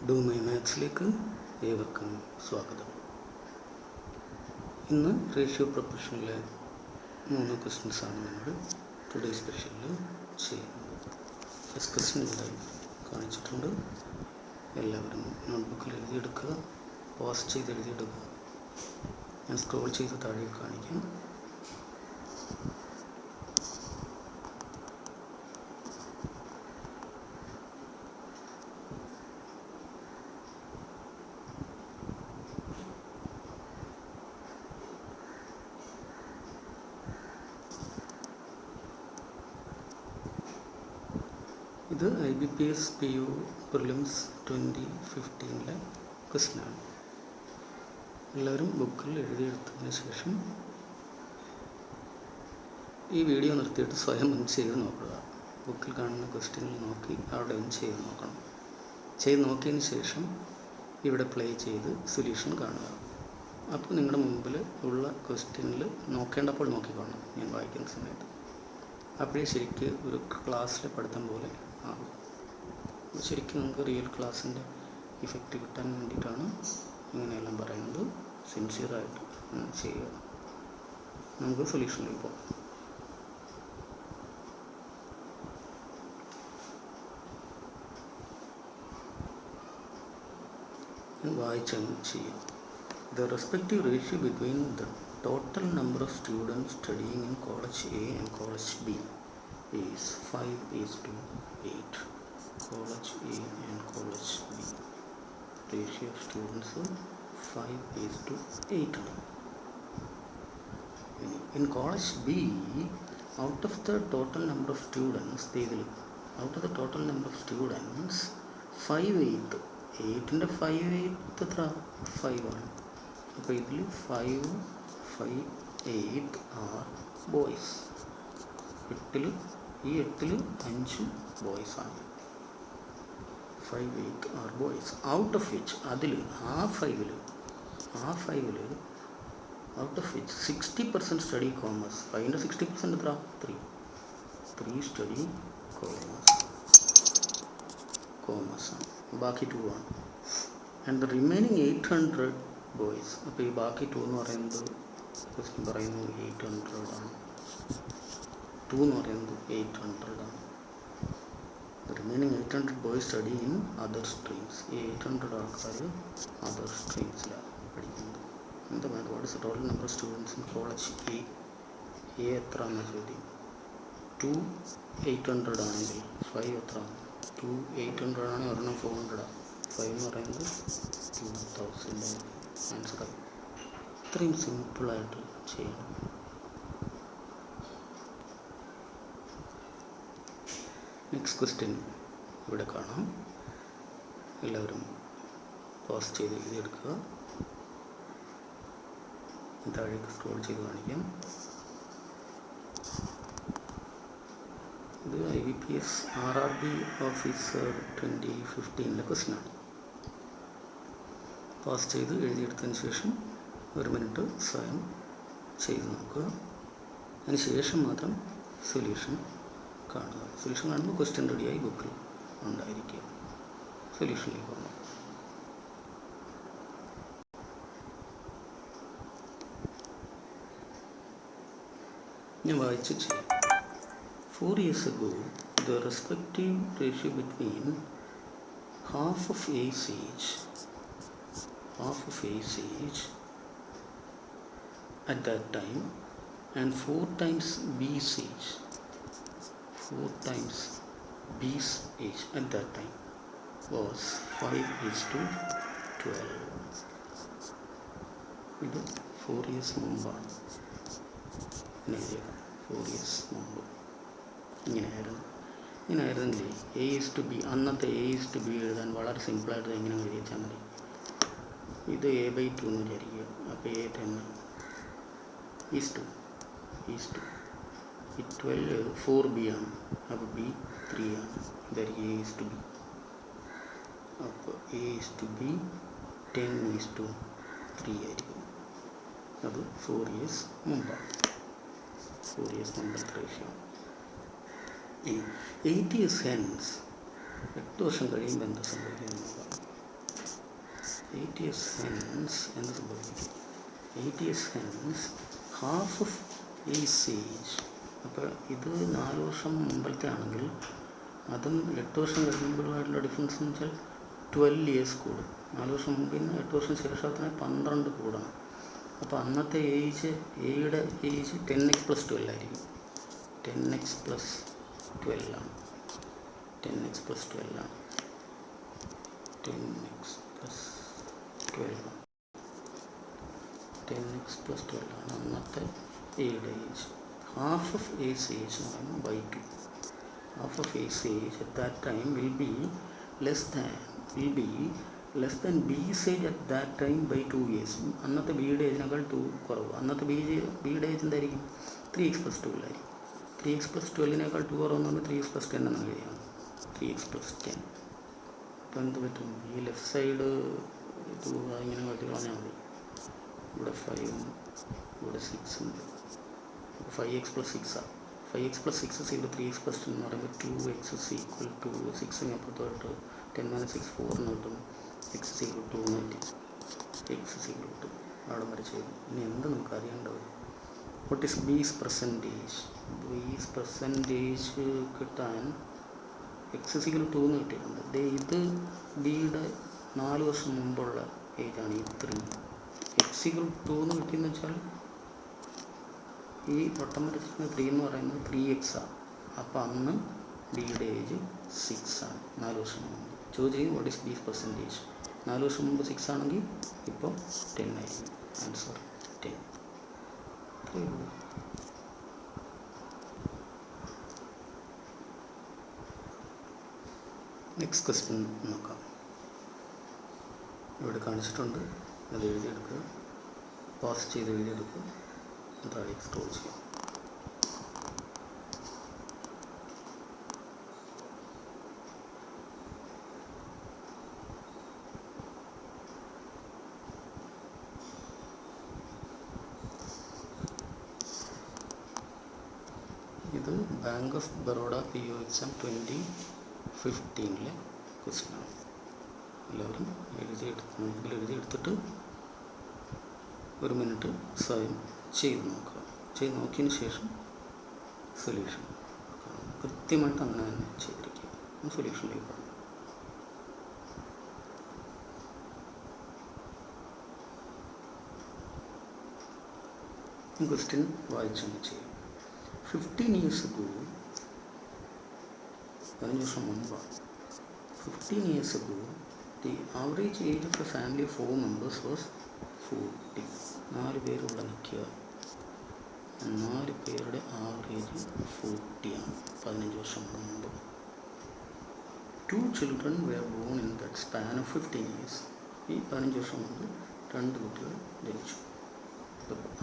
Do my മാത്സിലേക്ക് ഏവർക്കും സ്വാഗതം. ഇന്ന് റേഷ്യോ പ്രൊപ്പറേഷനിലെ 3 ക്വസ്റ്റ്യൻസാണ് നമ്മൾ ടുഡേ സ്പെഷ്യലിൽ ചെയ്യുന്നത്. ഫസ്റ്റ് ക്വസ്റ്റ്യൻ ഇവിടെ കാണിച്ചിട്ടുണ്ട്. എല്ലാവരും നോട്ട്ബുക്കിൽ എഴുതിയെടുക്കുക, പോസ്റ്റ് ചെയ്ത് എഴുതിയെടുക്കുക. ഞാൻ സ്ക്രോൾ ചെയ്ത് താഴെ കാണിക്കാം. ഇത് IBPS PU പ്രിലിംസ് 2015 ക്വസ്റ്റ്യനാണ്. എല്ലാവരും ബുക്കിൽ എഴുതിയെടുത്തതിന് ശേഷം ഈ വീഡിയോ നിർത്തിയിട്ട് സ്വയം ഒന്ന് ചെയ്ത് നോക്കുക. ബുക്കിൽ കാണുന്ന ക്വസ്റ്റ്യനിൽ നോക്കി അവിടെ ഒന്ന് ചെയ്ത് നോക്കണം. ചെയ്ത് നോക്കിയതിന് ശേഷം ഇവിടെ പ്ലേ ചെയ്ത് സൊല്യൂഷൻ കാണുക. അപ്പോൾ നിങ്ങളുടെ മുമ്പിൽ ഉള്ള ക്വസ്റ്റ്യനിൽ നോക്കേണ്ടപ്പോൾ നോക്കിക്കോണം ഞാൻ വായിക്കുന്ന സമയത്ത്. അപ്പോഴേ ശരിക്ക് ഒരു ക്ലാസ്സിലെ പഠിത്തം പോലെ ആകും. ശരിക്കും നമുക്ക് റിയൽ ക്ലാസ്സിൻ്റെ ഇഫക്റ്റ് കിട്ടാൻ വേണ്ടിയിട്ടാണ് ഇങ്ങനെയെല്ലാം പറയുന്നത്. സിൻസിയറായിട്ട് ചെയ്യുക. നമുക്ക് സൊല്യൂഷനിലേക്ക് പോകാം. വായിച്ചങ്ങ് ചെയ്യാം. The respective ratio between the total number of students studying in college A and college B is 5:8. College A and college B. Ratio of students 5:8. In college B, out of the total number of students, 5/8. 8ൻ്റെ 5/8 എത്ര? 5 ആണ്. അപ്പോൾ ഇതിൽ 5, 8 are boys. 8ൽ 5 boys ആണ്. 5, 8 are boys. Out of which, അതിൽ ആ 5ൽ out of which 60% study commerce. 5ൻ്റെ 60% എത്ര? 3 സ്റ്റഡി കോമേഴ്സ് ആണ്. ബാക്കി 2 ആണ്. And the remaining 800 boys. അപ്പോൾ ഈ ബാക്കി 2 എന്ന് പറയുന്നത് ക്വസ്റ്റ്യൻ പറയുന്നത് 800 ആണ്. 2 എന്ന് പറയുന്നത് 800 ആണ്. Remaining 800 boys study in other streams. ഈ 800 ആൾക്കാർ അതർ സ്ട്രീംസിലാണ് പഠിക്കുന്നത്. എന്താ വേണ്ടത്? What is the total number of students in college A എത്ര എന്ന ചോദ്യം. 2 800 ആണെങ്കിൽ 5 എത്ര? 2 800 ആണെങ്കിൽ ഒരെണ്ണം 400 ആണ്. 5 എന്ന് പറയുന്നത് 2000 ആൻസർ. ഇത്രയും സിമ്പിളായിട്ട് ചെയ്യണം. നെക്സ്റ്റ് ക്വസ്റ്റ്യൻ ഇവിടെ കാണാം. എല്ലാവരും പോസ്റ്റ് ചെയ്ത് എഴുതിയെടുക്കുക. താഴേക്ക് സ്ക്രോൾ ചെയ്ത് കാണിക്കാം. ഇത് IBPS RRB ഓഫീസർ 2015 ക്വസ്റ്റ്യനാണ്. പോസ്റ്റ് ചെയ്ത് എഴുതിയെടുത്തതിന് ശേഷം 1 മിനിറ്റ് സ്വയം ചെയ്ത് നോക്കുക. അതിന് ശേഷം മാത്രം സൊല്യൂഷൻ കാണുക. സൊല്യൂഷൻ കാണുമ്പോൾ ക്വസ്റ്റ്യൻ റെഡിയായി ബുക്കിൽ ഉണ്ടായിരിക്കുക. സൊല്യൂഷനിലേക്ക് പോകണം. ഞാൻ വായിച്ച് ചെയ്യാം. 4 years ago, the respective ratio between half of A's age at that time and 4 times B's age at that time was 5:12. ഇത് 4 years മുമ്പാണ്. 4 years മുമ്പ് ഇങ്ങനെയായിരുന്നെങ്കിൽ A:B, അന്നത്തെ A:B എഴുതാൻ വളരെ സിമ്പിളായിട്ട് എങ്ങനെ എഴുതി വെച്ചാൽ മതി. ഇത് A/2 എന്ന് വിചാരിക്കുക. അപ്പോൾ A 10 is 2. ഈ 12 4B ആണ്. അപ്പോൾ B 3 ആണ്. ഇതായിരിക്കും A:B. അപ്പോൾ A:B 10:3 ആയിരിക്കും. അത് 4 years മുമ്പാണ്. 4 years മുമ്പത്തെ റേഷ്യോ. 8 years hence 8 വർഷം കഴിയുമ്പോൾ എന്താ സംഭവിക്കുന്നത്? 8 years hence എന്ത് സംഭവിക്കും? 8 years hence half of his age. അപ്പോൾ ഇത് 4 വർഷം മുമ്പത്തെ ആണെങ്കിൽ അതും 8 വർഷം കഴിയുമ്പോഴുമായിട്ടുള്ള ഡിഫറൻസ് എന്ന് വെച്ചാൽ 12 years കൂടും. 4 വർഷം മുമ്പിൽ നിന്ന് 8 വർഷം ശേഷത്തിന് 12 കൂടണം. അപ്പോൾ അന്നത്തെ ഏജ്, എയുടെ ഏജ് 10x + 12 ആയിരിക്കും. 10x + 12 ആണ്. 10x + 12 ആണ്. 10x + 12 ആണ്. 10x + 12 ആണ് അന്നത്തെ എയുടെ age. Half of S age എന്ന് പറയുമ്പോൾ by 2. Half of his age at that time will be less than B's age at that time by 2 years. അന്നത്തെ ബിയുടെ ഏജിനേക്കാൾ 2 കുറവ്. അന്നത്തെ ബിയുടെ ഏജ് എന്തായിരിക്കും? 3x + 12 ആയിരിക്കും. 3x + 12 2 കുറവെന്നുകൊണ്ട് 3x + 10 എന്ന് എഴുതിയാണ്. 3x + 10. അപ്പോൾ എന്ത് പറ്റും? ഈ ലെഫ്റ്റ് സൈഡ് ഇത് ഇങ്ങനെ വെട്ടി കളഞ്ഞാൽ മതി. ഇവിടെ 5 ഇവിടെ 6 ഉണ്ട്. അപ്പോൾ 5x + 6 ആണ്. 5x + 6 = 3x + 10 എന്ന് പറയുമ്പോൾ 2x = 6 അപ്പുറത്തോട്ട് 10 - 6 4 എന്ന് കിട്ടും. x = 2 എന്ന് കിട്ടി. x = അവിടെ വരെ ചെയ്തു. ഇനി എന്ത് നമുക്ക് അറിയേണ്ടത്? What is B's percentage? B's percentage കിട്ടാൻ x = 2 എന്ന് കിട്ടിയിട്ടുണ്ട്. ഇത് ബിയുടെ 4 വർഷം മുമ്പുള്ള ഏജാണ് ഈ 3. x = 2 എന്ന് കിട്ടിയെന്ന് വെച്ചാൽ ഈ വട്ടം വരച്ചിരുന്ന 3 എന്ന് പറയുന്നത് 3x ആണ്. അപ്പോൾ അന്ന് ബിയുടെ ഏജ് 6 ആണ്. 4 വർഷം മുമ്പ് ചോദിക്കും വാട്ട് ഈസ് ബീസ് പെർസെൻറ്റേജ്? 4 വർഷം മുമ്പ് 6 ആണെങ്കിൽ ഇപ്പോൾ 10 ആയിരിക്കും. ആൻസർ 10. അത്രയേ ഉള്ളൂ. നെക്സ്റ്റ് ക്വസ്റ്റ്യൻ നോക്കാം. ഇവിടെ കാണിച്ചിട്ടുണ്ട്, അത് എഴുതിയെടുക്കുക. പാസ് ചെയ്ത് എഴുതിയെടുക്കുക. താഴേക്ക് സ്ക്രോൾ ചെയ്യാം. ഇത് bank of Baroda PO exam 2015 ക്വസ്റ്റ്യനാണ്. എല്ലാവരും എഴുതിയെടുത്തിട്ട് 1 മിനിറ്റ് സ്വയം ചെയ്ത് നോക്കുക. ചെയ്ത് നോക്കിയതിന് ശേഷം സൊല്യൂഷൻ കൃത്യമായിട്ട് അങ്ങനെ തന്നെ ചെയ്തിരിക്കുക. സൊല്യൂഷനിലേക്ക് പോകാം. ക്വസ്റ്റ്യൻ വായിച്ചൊന്ന് ചെയ്യാം. 15 years ago, 15 വർഷം മുമ്പാണ്. 15 years ago, the average age of a family of 4 members was 40. 4 പേരുള്ള നിൽക്കുക. 4 പേരുടെ ആവറേജ് 40 ആണ്. 15 വർഷം മുമ്പ്. 2 children were born in that span of 15 years. ഈ 15 വർഷം മുമ്പ് 2 കുട്ടികൾ ജനിച്ചു.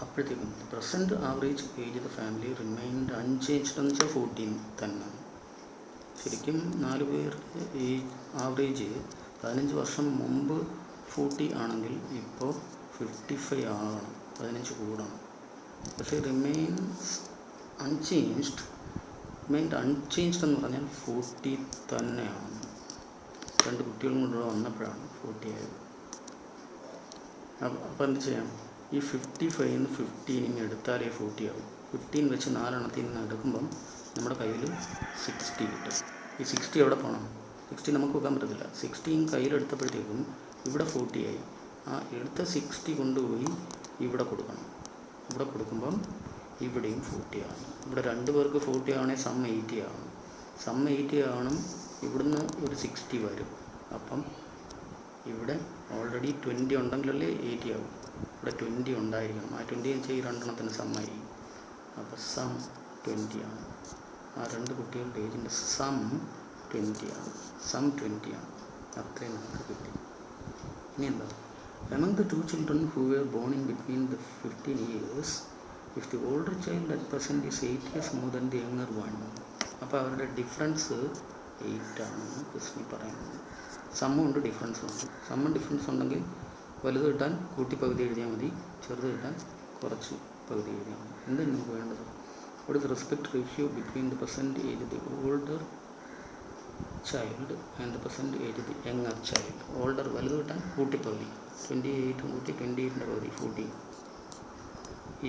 അപ്പോഴത്തേക്കും present average age of family remind unchanged എന്ന് വെച്ചാൽ 14 തന്നെ. ശരിക്കും 4 പേർക്ക് ഈ ആവറേജ് 15 വർഷം മുമ്പ് 40 ആണെങ്കിൽ ഇപ്പോൾ 55 ആകണം, 15 കൂടണം. പക്ഷേ റിമൈൻഡ് അൺചേഞ്ച്ഡ് എന്ന് പറഞ്ഞാൽ 40 തന്നെയാണ്. 2 കുട്ടികളും കൂടെ വന്നപ്പോഴാണ് 40 ആയത്. അപ്പോൾ എന്ത് ചെയ്യാം? ഈ 55 15 എടുത്താലേ 40 ആവും. 15 വെച്ച് 4 എണ്ണത്തിൽ നിന്ന് എടുക്കുമ്പം നമ്മുടെ കയ്യിൽ 60 കിട്ടും. ഈ 60 എവിടെ പോകണം? 60 നമുക്ക് വെക്കാൻ പറ്റത്തില്ല. 16 കയ്യിലെടുത്തപ്പോഴത്തേക്കും ഇവിടെ 40 ആയി. ആ എടുത്ത 60 കൊണ്ടുപോയി ഇവിടെ കൊടുക്കണം. ഇവിടെ കൊടുക്കുമ്പം ഇവിടെയും 40 ആവണം. ഇവിടെ 2 പേർക്ക് 40 ആവണേ സം 80 ആവണം. സം 80 ആവണം. ഇവിടുന്ന് ഒരു 60 വരും. അപ്പം ഇവിടെ ഓൾറെഡി 20 ഉണ്ടെങ്കിലല്ലേ 80 ആവും. ഇവിടെ 20 ഉണ്ടായിരിക്കണം. ആ 20 വെച്ചാൽ ഈ 2 എണ്ണത്തിന് സമ്മായി. അപ്പോൾ സം 20 ആണ്. ആ 2 കുട്ടികളുടെ ഏജിൻ്റെ സം 20 ആണ്. സം 20 ആണ്. അത്രയും നമുക്ക് കിട്ടി. ഇനി എന്താ? Among the 2 children who were born in between the 15 years, if the older child at present is 8 years more than the younger one, അപ്പോൾ അവരുടെ ഡിഫറൻസ് 8 ആണെന്ന് ക്വസ്റ്റ്യൻ പറയുന്നത്. സമ്മും ഉണ്ട്, ഡിഫറൻസും ഉണ്ട്. സമ്മും ഡിഫറൻസ് ഉണ്ടെങ്കിൽ വലുത് കിട്ടാൻ കൂട്ടി പകുതി എഴുതിയാൽ മതി, ചെറുത് കിട്ടാൻ കുറച്ച് പകുതി എഴുതിയാൽ മതി. എന്താണ് നമുക്ക് വേണ്ടത്? What is the respect ratio between the present age of the older child and the present age the younger child. Older വലുത് കിട്ടാൻ കൂട്ടിപ്പകുതി. 28 കൂട്ടി 28ൻ്റെ പകുതി 14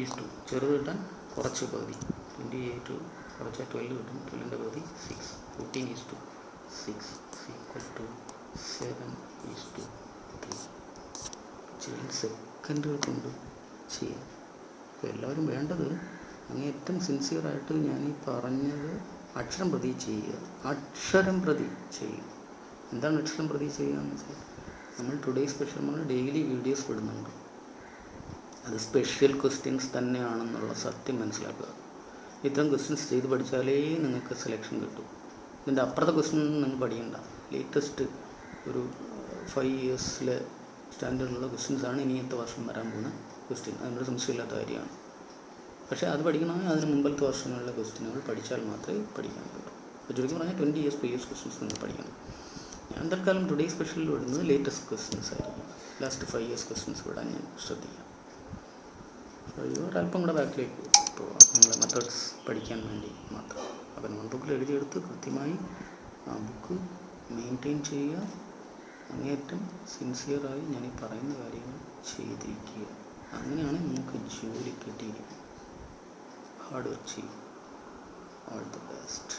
ഈസ് ടു. ചെറുത് കിട്ടാൻ കുറച്ച് പകുതി. 28 കുറച്ച് 12 കിട്ടും. 12ൻ്റെ പകുതി 6. 14 is to 6 equal to 7 is to 3. ചെയ്യാൻ സെക്കൻഡുകൾ കൊണ്ട് ചെയ്യാം. അപ്പോൾ എല്ലാവരും വേണ്ടത് അങ്ങേറ്റം സിൻസിയറായിട്ട് ഞാൻ ഈ പറഞ്ഞത് അക്ഷരം പ്രതി ചെയ്യുക. അക്ഷരം പ്രതി ചെയ്യുക. എന്താണ് അക്ഷരം പ്രതി ചെയ്യുക എന്ന് വെച്ചാൽ, നമ്മൾ ടുഡേ സ്പെഷ്യൽ നമ്മൾ ഡെയിലി വീഡിയോസ് വിടുന്നുണ്ട്. അത് സ്പെഷ്യൽ ക്വസ്റ്റ്യൻസ് തന്നെയാണെന്നുള്ള സത്യം മനസ്സിലാക്കുക. ഇത്തരം ക്വസ്റ്റ്യൻസ് ചെയ്ത് പഠിച്ചാലേ നിങ്ങൾക്ക് സെലക്ഷൻ കിട്ടും. ഇതിൻ്റെ അപ്പുറത്തെ ക്വസ്റ്റ്യൻ നിങ്ങൾ പഠിക്കണ്ട. ലേറ്റസ്റ്റ് ഒരു 5 ഇയേഴ്സിലെ സ്റ്റാൻഡേർഡിലുള്ള ക്വസ്റ്റ്യൻസാണ് ഇനിയത്തെ വർഷം വരാൻ പോകുന്ന ക്വസ്റ്റ്യൻ. അതിനൊരു സംശയമില്ലാത്ത കാര്യമാണ്. പക്ഷേ അത് പഠിക്കണമെങ്കിൽ അതിന് മുമ്പത്തെ വർഷങ്ങളിലെ ക്വസ്റ്റ്യനുകൾ പഠിച്ചാൽ മാത്രമേ പഠിക്കാൻ പറ്റൂ. അപ്പോൾ ചുരുക്കി പറഞ്ഞാൽ 20 ഇയേഴ്സ് പ്രീവിയസ് ക്വസ്റ്റ്യൻസ് നിങ്ങൾ പഠിക്കണം. ഞാൻ തൽക്കാലം ടുഡേ സ്പെഷ്യലിൽ വിടുന്നത് ലേറ്റസ്റ്റ് ക്വസ്റ്റ്യൻസ് ആയിരിക്കും. ലാസ്റ്റ് 5 ഇയേഴ്സ് ക്വസ്റ്റ്യൻസ് വിടാൻ ഞാൻ ശ്രദ്ധിക്കാം. ഒരല്പം കൂടെ ബാക്കിലേക്ക് പോവാം, നിങ്ങളെ മെത്തേഡ്സ് പഠിക്കാൻ വേണ്ടി മാത്രം. അപ്പോൾ നോട്ട് ബുക്കിൽ എഴുതിയെടുത്ത് കൃത്യമായി ആ ബുക്ക് മെയിൻറ്റെയിൻ ചെയ്യുക. അങ്ങേയറ്റം സിൻസിയറായി ഞാൻ ഈ പറയുന്ന കാര്യങ്ങൾ ചെയ്തിരിക്കുക. അങ്ങനെയാണ് നിങ്ങൾക്ക് ജോലി കിട്ടിയിരിക്കുന്നത്. ഹാർഡ് വർക്ക് ചെയ്യും. All the best.